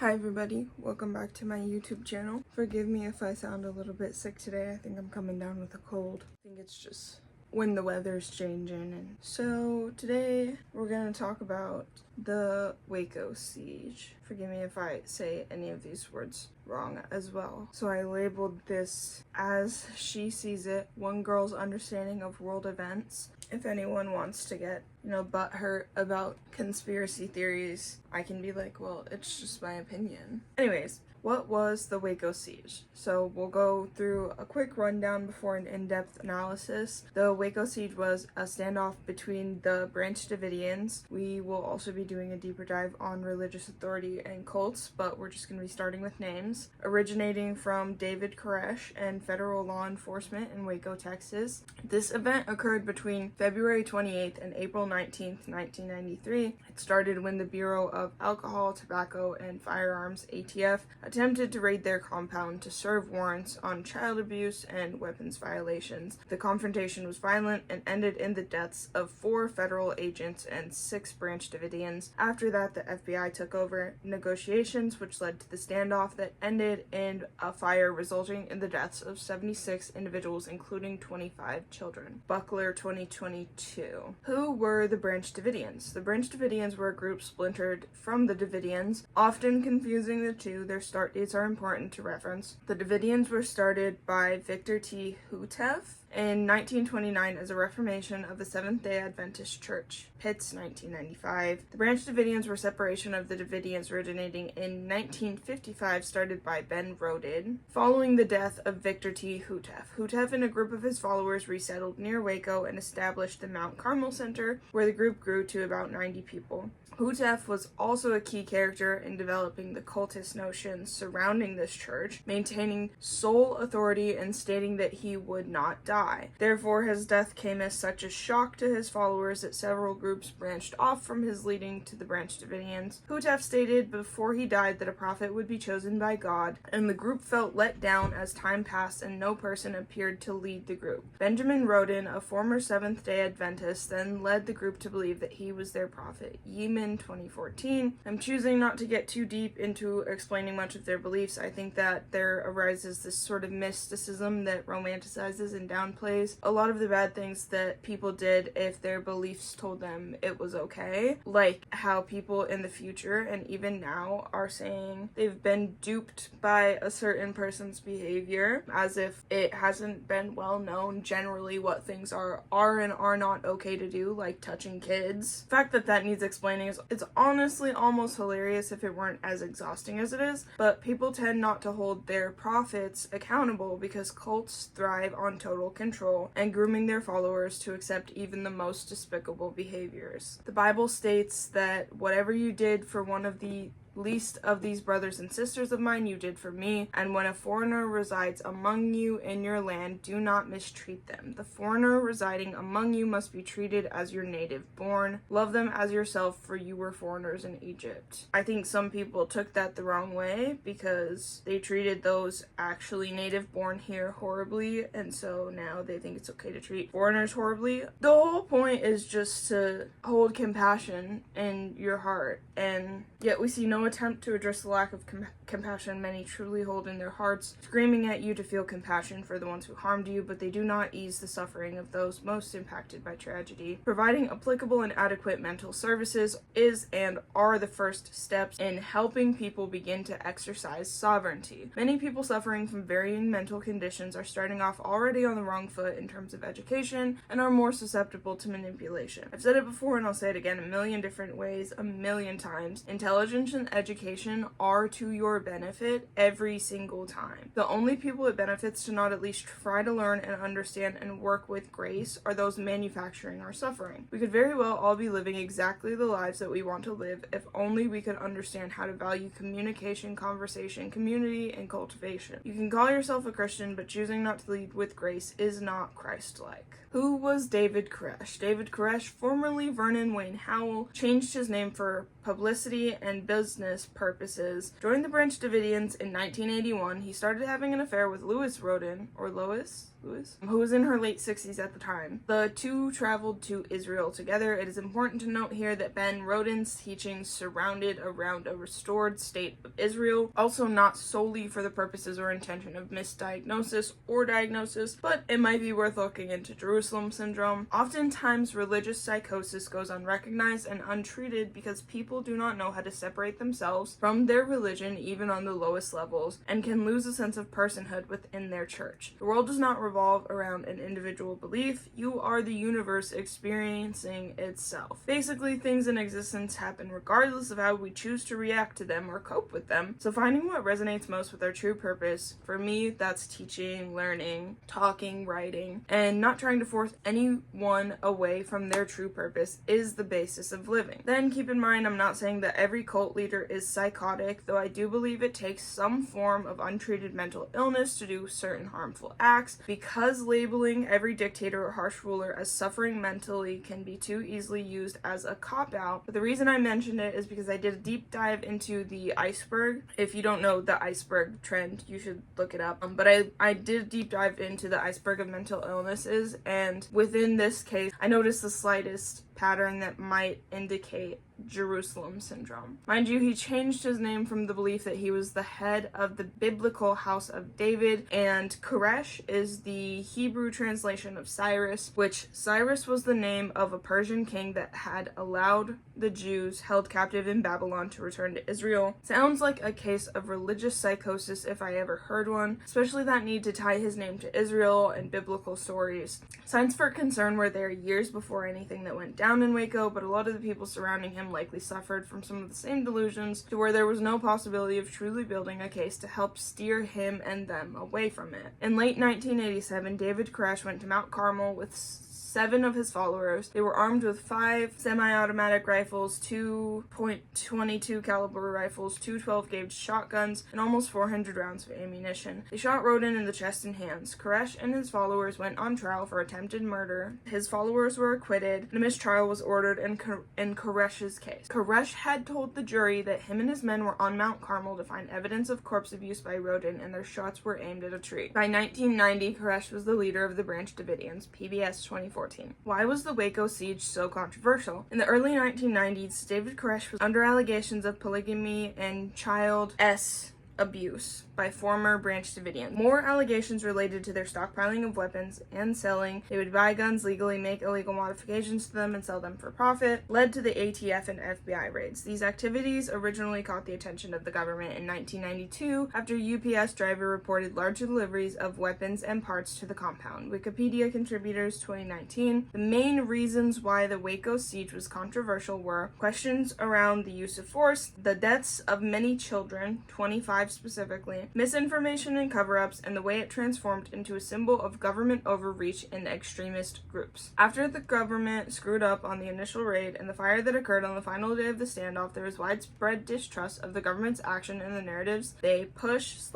Hi everybody, welcome back to my YouTube channel. Forgive me if I sound a little bit sick today. I think I'm coming down with a cold. I think it's just when the weather's changing. And so today we're going to talk about the Waco Siege. Forgive me if I say any of these words wrong as well. So I labeled this as She Sees It, One Girl's Understanding of World Events. If anyone wants to get, butthurt about conspiracy theories, I can be like, well, it's just my opinion. Anyways, what was the Waco Siege? So we'll go through a quick rundown before an in-depth analysis. The Waco Siege was a standoff between the Branch Davidians. We will also be doing a deeper dive on religious authority and cults, but we're just going to be starting with names. Originating from David Koresh and federal law enforcement in Waco, Texas. This event occurred between February 28th and April 19th, 1993. It started when the Bureau of Alcohol, Tobacco, and Firearms, ATF, attempted to raid their compound to serve warrants on child abuse and weapons violations. The confrontation was violent and ended in the deaths of 4 federal agents and 6 Branch Davidians. After that, the FBI took over negotiations, which led to the standoff that ended in a fire resulting in the deaths of 76 individuals, including 25 children. Buckler 2022. Who were the Branch Davidians? The Branch Davidians were a group splintered from the Davidians, often confusing the two. Their start dates are important to reference. The Davidians were started by Victor T. Houteff in 1929 as a reformation of the Seventh-day Adventist Church. Pitts, 1995. The Branch Davidians were separation of the Davidians originating in 1955, started by Ben Rodin, following the death of Victor T. Houteff. Houteff and a group of his followers resettled near Waco and established the Mount Carmel Center, where the group grew to about 90 people. Houteff was also a key character in developing the cultist notions surrounding this church, maintaining sole authority and stating that he would not die. Therefore, his death came as such a shock to his followers that several groups branched off from his, leading to the Branch Davidians. Houteff stated before he died that a prophet would be chosen by God, and the group felt let down as time passed and no person appeared to lead the group. Benjamin Rodin, a former Seventh-day Adventist, then led the group to believe that he was their prophet. Yemen, 2014. I'm choosing not to get too deep into explaining much of their beliefs. I think that there arises this sort of mysticism that romanticizes and downplays a lot of the bad things that people did if their beliefs told them it was okay. Like how people in the future and even now are saying they've been duped by a certain person's behavior, as if it hasn't been well known generally what things are and are not okay to do, like touching kids. The fact that that needs explaining is it's honestly almost hilarious if it weren't as exhausting as it is, but people tend not to hold their prophets accountable because cults thrive on total control and grooming their followers to accept even the most despicable behaviors. The Bible states that whatever you did for one of the least of these brothers and sisters of mine you did for me, and when a foreigner resides among you in your land, do not mistreat them. The foreigner residing among you must be treated as your native born. Love them as yourself, for you were foreigners in Egypt. I think some people took that the wrong way because they treated those actually native born here horribly, and so now they think it's okay to treat foreigners horribly. The whole point is just to hold compassion in your heart, and yet we see no attempt to address the lack of compassion many truly hold in their hearts, screaming at you to feel compassion for the ones who harmed you, but they do not ease the suffering of those most impacted by tragedy. Providing applicable and adequate mental services is and are the first steps in helping people begin to exercise sovereignty. Many people suffering from varying mental conditions are starting off already on the wrong foot in terms of education and are more susceptible to manipulation. I've said it before and I'll say it again a million different ways, a million times. Intelligence and education are to your benefit every single time. The only people it benefits to not at least try to learn and understand and work with grace are those manufacturing our suffering. We could very well all be living exactly the lives that we want to live if only we could understand how to value communication, conversation, community, and cultivation. You can call yourself a Christian, but choosing not to lead with grace is not Christ-like. Who was David Koresh? David Koresh, formerly Vernon Wayne Howell, changed his name for publicity and business purposes, joined the Branch Davidians in 1981. He started having an affair with Lois Rodin, or Lois? who was in her late 60s at the time. The two traveled to Israel together. It is important to note here that Ben Rodin's teachings surrounded around a restored state of Israel, also not solely for the purposes or intention of misdiagnosis or diagnosis, but it might be worth looking into Jerusalem syndrome. Oftentimes, religious psychosis goes unrecognized and untreated because people do not know how to separate themselves from their religion, even on the lowest levels, and can lose a sense of personhood within their church. The world does not revolve around an individual belief. You are the universe experiencing itself. Basically, things in existence happen regardless of how we choose to react to them or cope with them. So finding what resonates most with our true purpose, for me, that's teaching, learning, talking, writing, and not trying to force anyone away from their true purpose is the basis of living. Then keep in mind, I'm not saying that every cult leader is psychotic, though I do believe it takes some form of untreated mental illness to do certain harmful acts, because labeling every dictator or harsh ruler as suffering mentally can be too easily used as a cop-out. But the reason I mentioned it is because I did a deep dive into the iceberg. If you don't know the iceberg trend, you should look it up. But I did a deep dive into the iceberg of mental illnesses, and within this case, I noticed the slightest pattern that might indicate Jerusalem syndrome. Mind you, he changed his name from the belief that he was the head of the biblical house of David, and Koresh is the Hebrew translation of Cyrus, which Cyrus was the name of a Persian king that had allowed the Jews held captive in Babylon to return to Israel. Sounds like a case of religious psychosis if I ever heard one, especially that need to tie his name to Israel and biblical stories. Signs for concern were there years before anything that went down in Waco, but a lot of the people surrounding him likely suffered from some of the same delusions, to where there was no possibility of truly building a case to help steer him and them away from it. In late 1987, David Koresh went to Mount Carmel with 7 of his followers. They were armed with 5 semi-automatic rifles, 2 .22 caliber rifles, 2 12-gauge shotguns, and almost 400 rounds of ammunition. They shot Rodin in the chest and hands. Koresh and his followers went on trial for attempted murder. His followers were acquitted, and a mistrial was ordered in Koresh's case. Koresh had told the jury that him and his men were on Mount Carmel to find evidence of corpse abuse by Rodin, and their shots were aimed at a tree. By 1990, Koresh was the leader of the Branch Davidians, PBS 2014. Why was the Waco Siege so controversial? In the early 1990s, David Koresh was under allegations of polygamy and child abuse by former Branch Davidians. More allegations related to their stockpiling of weapons and selling. They would buy guns legally, make illegal modifications to them, and sell them for profit, led to the ATF and FBI raids. These activities originally caught the attention of the government in 1992 after a UPS driver reported large deliveries of weapons and parts to the compound. Wikipedia contributors 2019. The main reasons why the Waco Siege was controversial were questions around the use of force, the deaths of many children, 25 specifically, misinformation and cover-ups, and the way it transformed into a symbol of government overreach in extremist groups. After the government screwed up on the initial raid and the fire that occurred on the final day of the standoff, there was widespread distrust of the government's action and the narratives they pushed.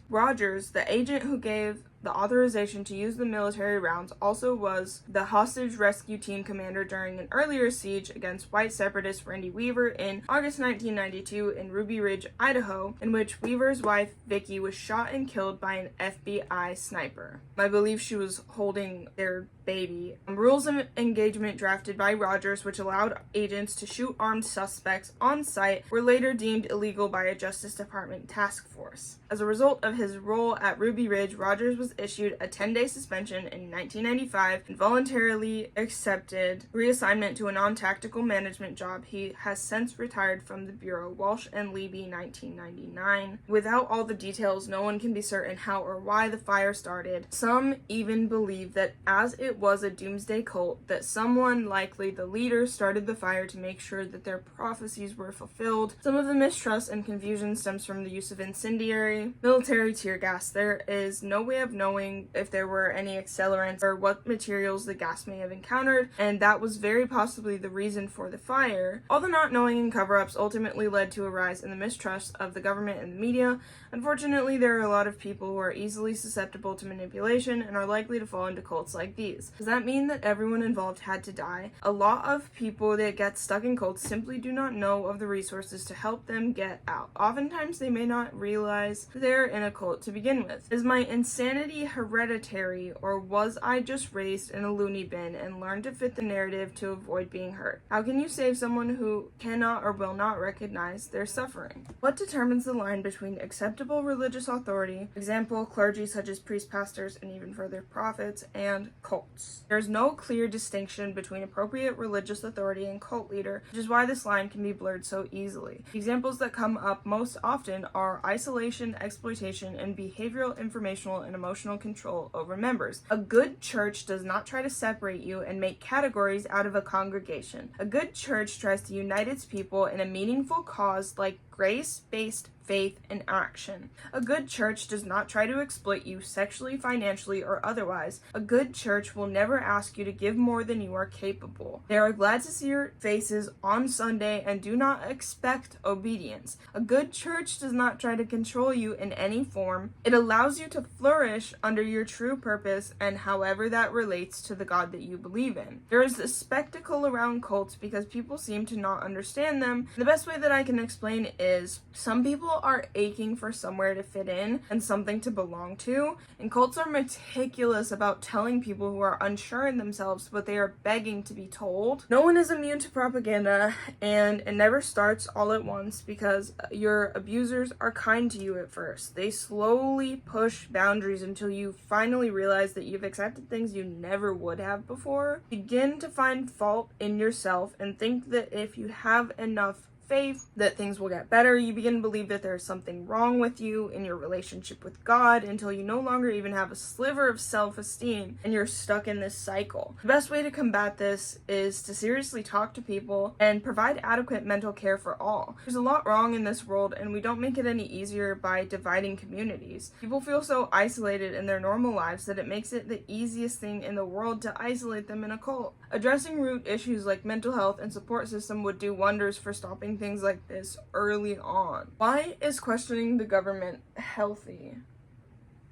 Rogers, the agent who gave the authorization to use the military rounds, also was the hostage rescue team commander during an earlier siege against white separatist Randy Weaver in August 1992 in Ruby Ridge, Idaho, in which Weaver's wife, Vicky, was shot and killed by an FBI sniper. I believe she was holding their baby. Rules of engagement drafted by Rogers, which allowed agents to shoot armed suspects on site, were later deemed illegal by a Justice Department task force. As a result of his role at Ruby Ridge, Rogers was issued a 10-day suspension in 1995 and voluntarily accepted reassignment to a non-tactical management job. He has since retired from the Bureau. Walsh and Levy, 1999. Without all the details, no one can be certain how or why the fire started. Some even believe that as it was a doomsday cult, that someone, likely the leader, started the fire to make sure that their prophecies were fulfilled. Some of the mistrust and confusion stems from the use of incendiary, military tear gas. There is no way of knowing if there were any accelerants or what materials the gas may have encountered, and that was very possibly the reason for the fire. All the not knowing and cover-ups ultimately led to a rise in the mistrust of the government and the media. Unfortunately, there are a lot of people who are easily susceptible to manipulation and are likely to fall into cults like these. resources. Does that mean that everyone involved had to die? A lot of people that get stuck in cults simply do not know of the resources to help them get out. Oftentimes they may not realize they're in a cult to begin with. Is my insanity hereditary, or was I just raised in a loony bin and learned to fit the narrative to avoid being hurt? How can you save someone who cannot or will not recognize their suffering? What determines the line between acceptable religious authority, example clergy such as priests, pastors, and even further prophets, and cults? There's no clear distinction between appropriate religious authority and cult leader, which is why this line can be blurred so easily. The examples that come up most often are isolation, exploitation, and behavioral, informational, and emotional control over members. A good church does not try to separate you and make categories out of a congregation. A good church tries to unite its people in a meaningful cause like grace-based faith and action. A good church does not try to exploit you sexually, financially, or otherwise. A good church will never ask you to give more than you are capable. They are glad to see your faces on Sunday and do not expect obedience. A good church does not try to control you in any form. It allows you to flourish under your true purpose and however that relates to the God that you believe in. There is this spectacle around cults because people seem to not understand them. The best way that I can explain is some people are aching for somewhere to fit in and something to belong to, and cults are meticulous about telling people who are unsure in themselves what they are begging to be told. No one is immune to propaganda, and it never starts all at once because your abusers are kind to you at first. They slowly push boundaries until you finally realize that you've accepted things you never would have before. Begin to find fault in yourself and think that if you have enough faith that things will get better. You begin to believe that there's something wrong with you in your relationship with God until you no longer even have a sliver of self-esteem and you're stuck in this cycle. The best way to combat this is to seriously talk to people and provide adequate mental care for all. There's a lot wrong in this world and we don't make it any easier by dividing communities. People feel so isolated in their normal lives that it makes it the easiest thing in the world to isolate them in a cult. Addressing root issues like mental health and support system would do wonders for stopping things like this early on. Why is questioning the government healthy?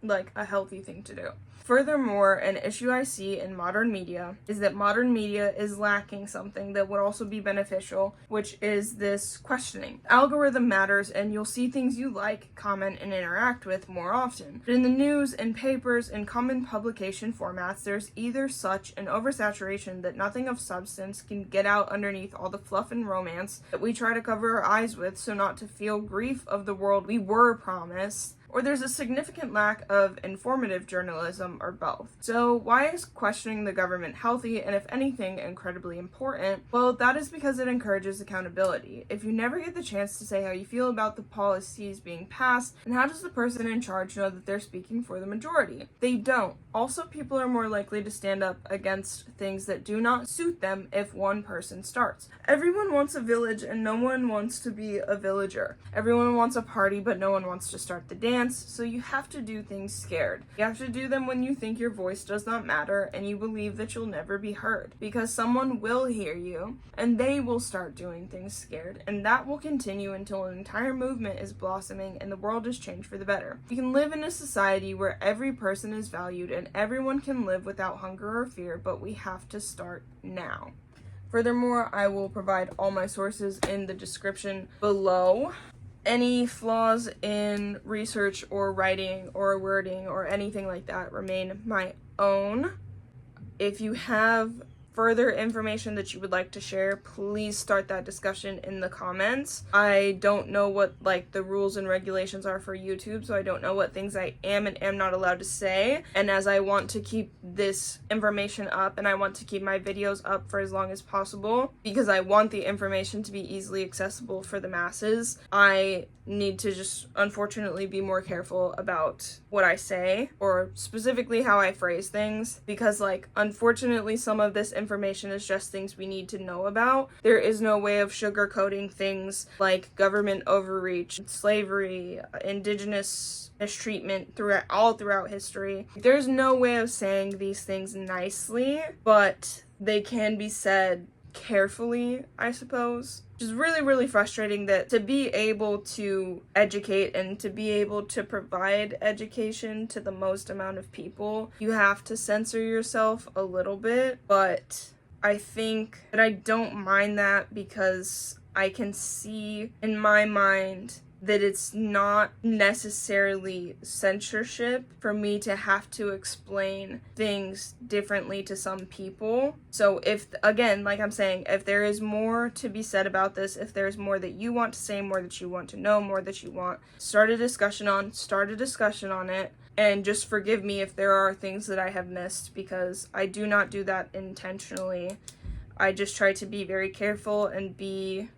Like a healthy thing to do? Furthermore, an issue I see in modern media is that modern media is lacking something that would also be beneficial, which is this questioning. Algorithm matters and you'll see things you like, comment, and interact with more often. But in the news and papers and common publication formats, there's either such an oversaturation that nothing of substance can get out underneath all the fluff and romance that we try to cover our eyes with so not to feel grief of the world we were promised, or there's a significant lack of informative journalism, or both. So why is questioning the government healthy and, if anything, incredibly important? Well, that is because it encourages accountability. If you never get the chance to say how you feel about the policies being passed, then how does the person in charge know that they're speaking for the majority? They don't. Also, people are more likely to stand up against things that do not suit them if one person starts. Everyone wants a village and no one wants to be a villager. Everyone wants a party but no one wants to start the dance. So you have to do things scared. You have to do them when you think your voice does not matter and you believe that you'll never be heard, because someone will hear you and they will start doing things scared, and that will continue until an entire movement is blossoming and the world is changed for the better. We can live in a society where every person is valued and everyone can live without hunger or fear, but we have to start now. Furthermore, I will provide all my sources in the description below. Any flaws in research or writing or wording or anything like that remain my own. If you have further information that you would like to share, please start that discussion in the comments. I don't know what the rules and regulations are for YouTube, so I don't know what things I am and am not allowed to say. And as I want to keep this information up and I want to keep my videos up for as long as possible because I want the information to be easily accessible for the masses, I need to just unfortunately be more careful about what I say, or specifically how I phrase things, because unfortunately some of this information is just things we need to know about. There is no way of sugarcoating things like government overreach, slavery, indigenous mistreatment throughout history. There's no way of saying these things nicely, but they can be said carefully, I suppose. just really, really frustrating that to be able to educate and to be able to provide education to the most amount of people, you have to censor yourself a little bit. But I think that I don't mind that because I can see in my mind that it's not necessarily censorship for me to have to explain things differently to some people. So if, again, like I'm saying, if there is more to be said about this, if there's more that you want to say, more that you want to know, more that you want, start a discussion on it. And just forgive me if there are things that I have missed, because I do not do that intentionally. I just try to be very careful and be...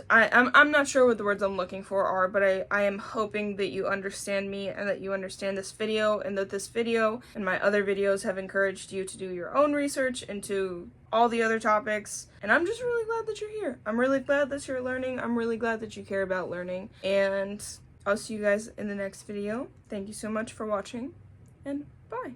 I'm not sure what the words I'm looking for are, but I am hoping that you understand me and that you understand this video, and that this video and my other videos have encouraged you to do your own research into all the other topics. And I'm just really glad that you're here. I'm really glad that you're learning. I'm really glad that you care about learning. And I'll see you guys in the next video. Thank you so much for watching, and bye.